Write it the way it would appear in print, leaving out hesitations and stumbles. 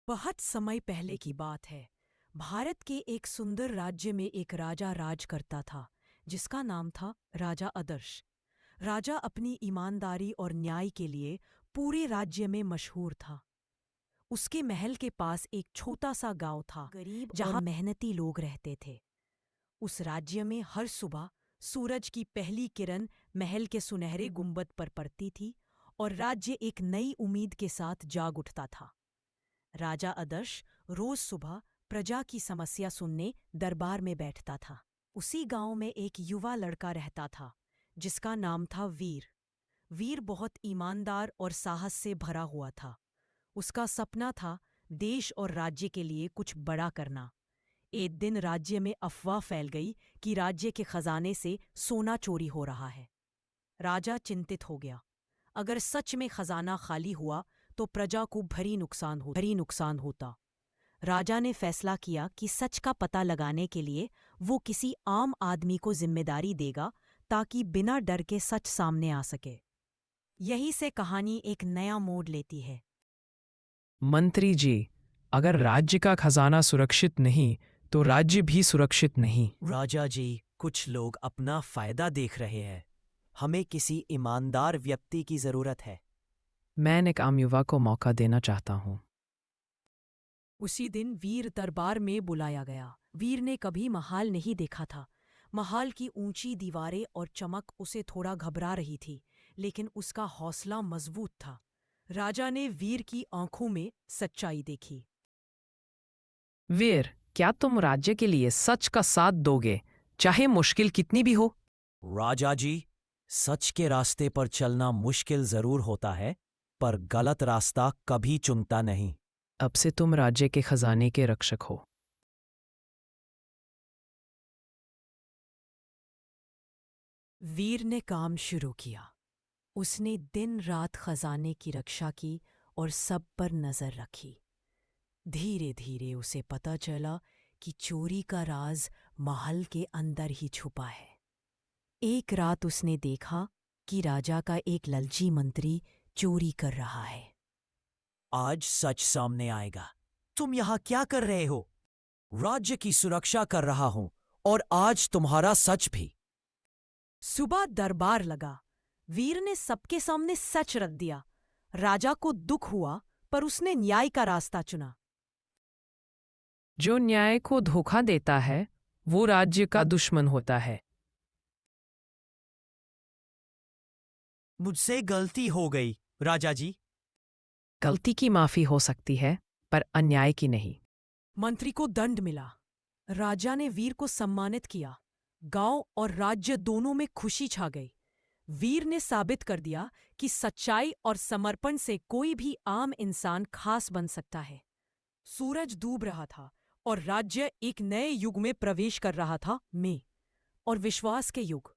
बहुत समय पहले की बात है। भारत के एक सुंदर राज्य में एक राजा राज करता था, जिसका नाम था राजा आदर्श। राजा अपनी ईमानदारी और न्याय के लिए पूरे राज्य में मशहूर था। उसके महल के पास एक छोटा सा गांव था, गरीब जहां मेहनती लोग रहते थे। उस राज्य में हर सुबह सूरज की पहली किरण महल के सुनहरे गुंबद पर पड़ती थी और राज्य एक नई उम्मीद के साथ जाग उठता था। राजा आदर्श रोज सुबह प्रजा की समस्या सुनने दरबार में बैठता था। उसी गांव में एक युवा लड़का रहता था, जिसका नाम था वीर। वीर बहुत ईमानदार और साहस से भरा हुआ था। उसका सपना था देश और राज्य के लिए कुछ बड़ा करना। एक दिन राज्य में अफवाह फैल गई कि राज्य के खजाने से सोना चोरी हो रहा है। राजा चिंतित हो गया। अगर सच में खजाना खाली हुआ तो प्रजा को भारी नुकसान होता। राजा ने फैसला किया कि सच का पता लगाने के लिए वो किसी आम आदमी को जिम्मेदारी देगा, ताकि बिना डर के सच सामने आ सके। यही से कहानी एक नया मोड़ लेती है। मंत्री जी, अगर राज्य का खजाना सुरक्षित नहीं तो राज्य भी सुरक्षित नहीं। राजा जी, कुछ लोग अपना फायदा देख रहे हैं। हमें किसी ईमानदार व्यक्ति की जरूरत है। मैं एक आम युवा को मौका देना चाहता हूँ। उसी दिन वीर दरबार में बुलाया गया। वीर ने कभी महाल नहीं देखा था। महाल की ऊंची दीवारें और चमक उसे थोड़ा घबरा रही थी, लेकिन उसका हौसला मजबूत था। राजा ने वीर की आंखों में सच्चाई देखी। वीर, क्या तुम राज्य के लिए सच का साथ दोगे, चाहे मुश्किल कितनी भी हो? राजा जी, सच के रास्ते पर चलना मुश्किल जरूर होता है, पर गलत रास्ता कभी चुनता नहीं। अब से तुम राज्य के खजाने के रक्षक हो। वीर ने काम शुरू किया। उसने दिन रात खजाने की रक्षा की और सब पर नजर रखी। धीरे धीरे उसे पता चला कि चोरी का राज महल के अंदर ही छुपा है। एक रात उसने देखा कि राजा का एक लालची मंत्री चोरी कर रहा है। आज सच सामने आएगा। तुम यहाँ क्या कर रहे हो? राज्य की सुरक्षा कर रहा हूं, और आज तुम्हारा सच भी। सुबह दरबार लगा। वीर ने सबके सामने सच रख दिया। राजा को दुख हुआ, पर उसने न्याय का रास्ता चुना। जो न्याय को धोखा देता है वो राज्य का दुश्मन होता है। मुझसे गलती हो गई, राजा जी। गलती की माफी हो सकती है, पर अन्याय की नहीं। मंत्री को दंड मिला। राजा ने वीर को सम्मानित किया। गांव और राज्य दोनों में खुशी छा गई। वीर ने साबित कर दिया कि सच्चाई और समर्पण से कोई भी आम इंसान खास बन सकता है। सूरज डूब रहा था और राज्य एक नए युग में प्रवेश कर रहा था, और विश्वास के युग।